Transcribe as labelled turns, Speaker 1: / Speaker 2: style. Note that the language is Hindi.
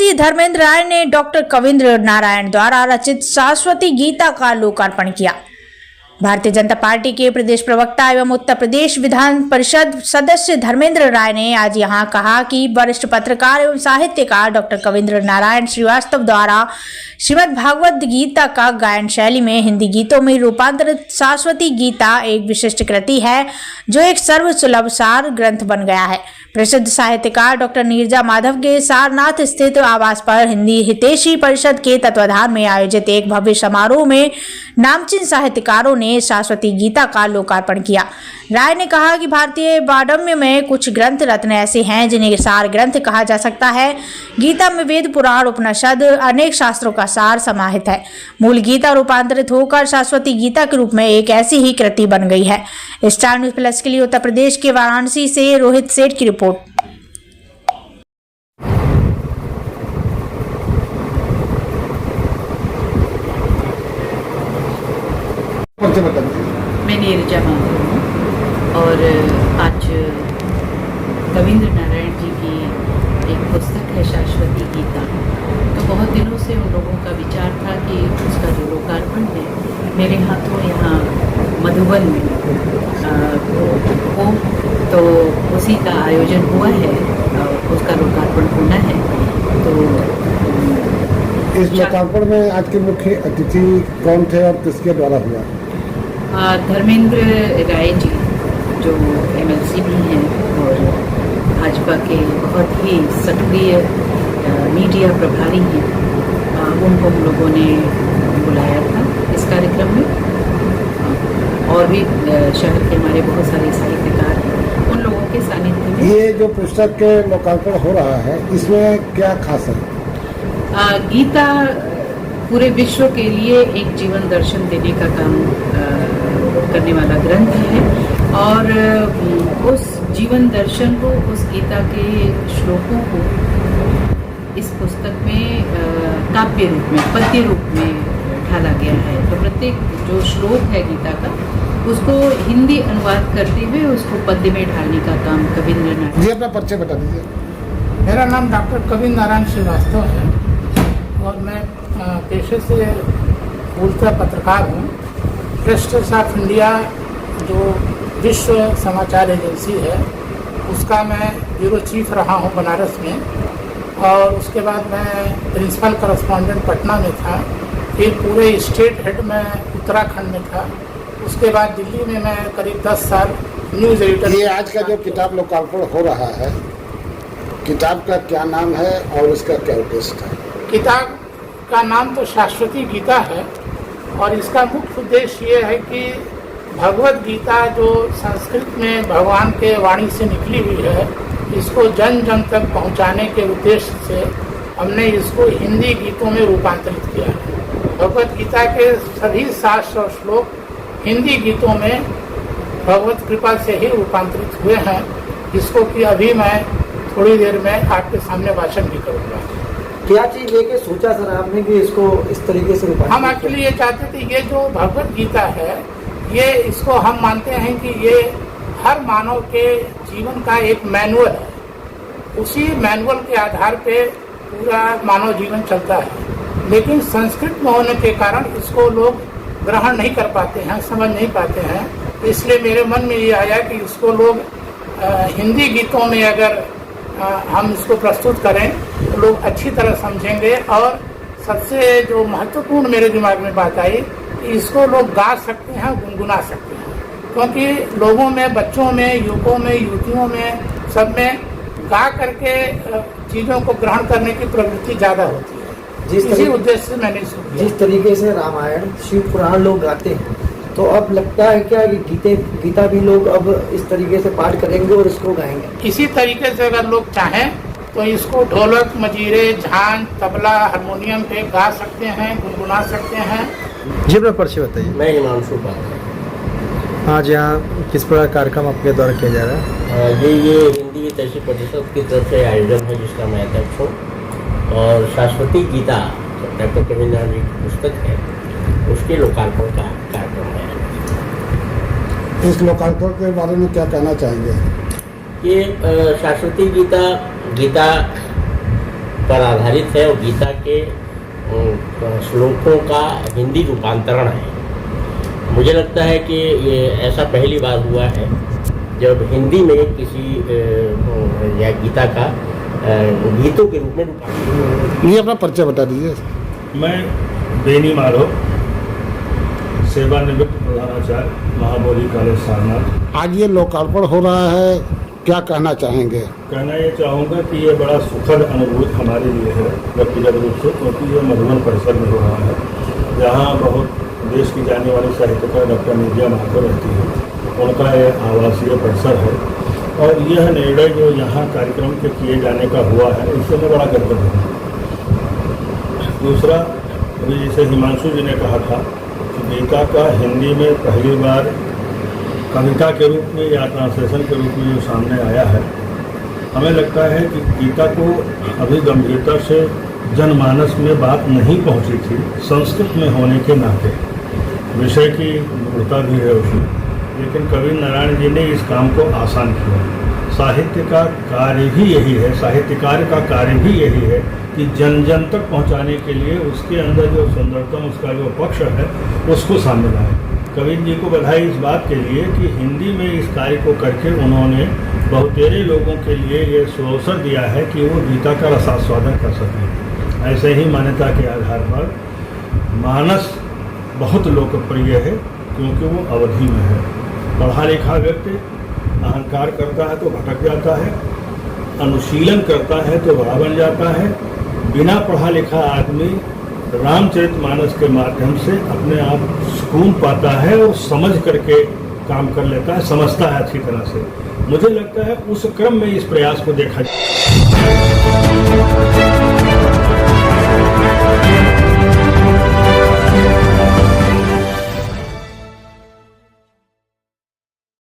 Speaker 1: एमएलसी धर्मेंद्र राय ने डॉक्टर कविंद्र नारायण द्वारा रचित शाश्वती गीता का लोकार्पण किया। भारतीय जनता पार्टी के प्रदेश प्रवक्ता एवं उत्तर प्रदेश विधान परिषद सदस्य धर्मेंद्र राय ने आज यहां कहा कि वरिष्ठ पत्रकार एवं साहित्यकार डॉक्टर कविंद्र नारायण श्रीवास्तव द्वारा श्रीमद् भागवत गीता का गायन शैली में हिंदी गीतों में रूपांतरित शाश्वती गीता एक विशिष्ट कृति है जो एक सर्वसुलभ सार ग्रंथ बन गया है। प्रसिद्ध साहित्यकार डॉक्टर नीरजा माधव के सारनाथ स्थित आवास पर हिंदी हितैषी परिषद के तत्वाधान में आयोजित एक भव्य समारोह में नामचीन साहित्यकारों ने शाश्वती गीता का लोकार्पण किया। राय ने कहा कि भारतीय वाङ्मय में कुछ ग्रंथ रत्न ऐसे हैं जिन्हें सार ग्रंथ कहा जा सकता है। गीता में वेद पुराण उपनिषद अनेक शास्त्रों का सार समाहित है। मूल गीता रूपांतरित होकर शाश्वती गीता के रूप में एक ऐसी ही कृति बन गई है। स्टार न्यूज़ प्लस के लिए उत्तर प्रदेश के वाराणसी से रोहित सेठ की रिपोर्ट।
Speaker 2: मैं नीरजा माधव हूँ और आज कविंद्र नारायण जी की एक पुस्तक है शाश्वती गीता। तो बहुत दिनों से उन लोगों का विचार था कि उसका जो लोकार्पण है मेरे हाथों यहाँ मधुबन में हो, तो उसी का आयोजन हुआ है और उसका लोकार्पण होना है। तो
Speaker 3: इस लोकार्पण में आज के मुख्य अतिथि कौन थे और किसके द्वारा हुआ?
Speaker 2: धर्मेंद्र राय जी जो एमएलसी भी हैं और भाजपा के बहुत ही सक्रिय मीडिया प्रभारी हैं, उनको हम लोगों ने बुलाया था इस कार्यक्रम में। और भी शहर के हमारे बहुत सारे साहित्यकार हैं, उन लोगों के सानिध्य में
Speaker 3: ये जो पुस्तक के लोकार्पण हो रहा है इसमें क्या खास है?
Speaker 2: गीता पूरे विश्व के लिए एक जीवन दर्शन देने का काम करने वाला ग्रंथ है और उस जीवन दर्शन को, उस गीता के श्लोकों को इस पुस्तक में काव्य रूप में, पद्य रूप में ढाला गया है। तो प्रत्येक जो श्लोक है गीता का उसको हिंदी अनुवाद करते हुए उसको पद्य में ढालने का काम कविंद्र नारायण
Speaker 3: जी अपना परिचय बता दीजिए।
Speaker 4: मेरा नाम डॉक्टर कविंद्र नारायण श्रीवास्तव है और मैं पेशे से मूलतः पत्रकार हूँ। प्रेस ट्रस्ट ऑफ इंडिया जो विश्व समाचार एजेंसी है उसका मैं ब्यूरो चीफ रहा हूँ बनारस में, और उसके बाद मैं प्रिंसिपल करस्पॉन्डेंट पटना में था। फिर पूरे स्टेट हेड में उत्तराखंड में था। उसके बाद दिल्ली में मैं करीब 10 साल न्यूज़ एडिटर।
Speaker 3: ये आज का जो किताब लोकार्पण हो रहा है, किताब का क्या नाम है और उसका क्या उद्देश्य है?
Speaker 4: किताब का नाम तो शाश्वती गीता है और इसका मुख्य उद्देश्य ये है कि भगवत गीता जो संस्कृत में भगवान के वाणी से निकली हुई है, इसको जन जन तक पहुंचाने के उद्देश्य से हमने इसको हिंदी गीतों में रूपांतरित किया है। भगवत गीता के सभी शास्त्र और श्लोक हिंदी गीतों में भगवत कृपा से ही रूपांतरित हुए हैं, जिसको कि अभी मैं थोड़ी देर में आपके सामने भाषण भी करूँगा।
Speaker 5: क्या चीज लेके सोचा सर आपने कि इसको इस तरीके से रूपांतरित?
Speaker 4: हम एक्चुअली ये चाहते थे, ये जो भगवत गीता है ये इसको हम मानते हैं कि ये हर मानव के जीवन का एक मैनुअल है। उसी मैनुअल के आधार पे पूरा मानव जीवन चलता है, लेकिन संस्कृत में होने के कारण इसको लोग ग्रहण नहीं कर पाते हैं, समझ नहीं पाते हैं। इसलिए मेरे मन में ये आया कि इसको लोग हिंदी गीतों में अगर हम इसको प्रस्तुत करें तो लोग अच्छी तरह समझेंगे। और सबसे जो महत्वपूर्ण मेरे दिमाग में बात आई कि इसको लोग गा सकते हैं, गुनगुना सकते हैं, क्योंकि लोगों में, बच्चों में, युवकों में, युवतियों में, सब में गा करके चीज़ों को ग्रहण करने की प्रवृत्ति ज़्यादा होती है। इसी उद्देश्य से मैंने इसको किया।
Speaker 5: जिस तरीके से रामायण, शिव पुराण लोग गाते हैं, तो अब लगता है क्या कि गीता भी लोग अब इस तरीके से पाठ करेंगे और इसको गाएंगे?
Speaker 4: इसी तरीके से अगर लोग चाहें तो इसको ढोलक, मजीरे, झांझ, तबला, हारमोनियम पे गा सकते हैं, गुनगुना सकते हैं।
Speaker 6: जी अपना परिचय बताइए।
Speaker 7: मैं हिमांशु पाल।
Speaker 6: आज यहाँ किस प्रकार कार्यक्रम आपके द्वारा किया जा रहा है?
Speaker 7: ये हिंदी हितैषी परिषद की तरफ से आयोजन है जिसका मैं अध्यक्ष हूँ, और शाश्वती गीता डॉक्टर कविंद्र नारायण जी की पुस्तक है, उसके लोकार्पण का कार्यक्रम है।
Speaker 3: इस लोकार्पण के बारे में क्या कहना चाहेंगे?
Speaker 7: ये शाश्वती गीता पर आधारित है और गीता के श्लोकों का हिंदी रूपांतरण है। मुझे लगता है कि ये ऐसा पहली बार हुआ है जब हिंदी में किसी या गीता का गीतों के रूप में रूपांतरण।
Speaker 3: ये अपना परिचय बता दीजिए।
Speaker 8: मैं बेनी माधव, सेवानिवृत्त प्रधानाचार्य, महाबोधि कॉलेज सारनाथ।
Speaker 3: आज ये लोकार्पण हो रहा है, क्या कहना चाहेंगे?
Speaker 8: कहना ये चाहूँगा कि ये बड़ा सुखद अनुभूति हमारे लिए है व्यक्तिगत रूप से, क्योंकि ये मधुबन परिसर में हो रहा है, जहाँ बहुत देश की जाने वाली साहित्यकार डॉक्टर निधिया महातो रहती है। उनका ये आवासीय परिसर है और यह निर्णय जो यहाँ कार्यक्रम के किए जाने का हुआ है, इससे मैं बड़ा गर्व हूँ। दूसरा, अभी जैसे हिमांशु जी ने कहा था कि गीता का हिंदी में पहली बार कविता के रूप में या ट्रांसलेशन के रूप में जो सामने आया है, हमें लगता है कि गीता को अभी गंभीरता से जनमानस में बात नहीं पहुंची थी, संस्कृत में होने के नाते विषय की मूर्ता भी है उसमें, लेकिन कवि नारायण जी ने इस काम को आसान किया। साहित्य का कार्य भी यही है, साहित्यकार का कार्य भी यही है कि जन जन तक पहुंचाने के लिए उसके अंदर जो सुंदरतम, उसका जो पक्ष है, उसको सामने लाए। कविंद जी को बधाई इस बात के लिए कि हिंदी में इस कार्य को करके उन्होंने बहुतेरे लोगों के लिए ये अवसर दिया है कि वो गीता का रसास्वादन कर सकें। ऐसे ही मान्यता के आधार पर मानस बहुत लोकप्रिय है क्योंकि वो अवधि में है। पढ़ा लिखा व्यक्ति अहंकार करता है तो भटक जाता है, अनुशीलन करता है तो बड़ा बन जाता है। बिना पढ़ा लिखा आदमी रामचरितमानस के माध्यम से अपने आप सुकून पाता है और समझ करके काम कर लेता है, समझता है अच्छी तरह से। मुझे लगता है उस क्रम में इस प्रयास को देखा जाए।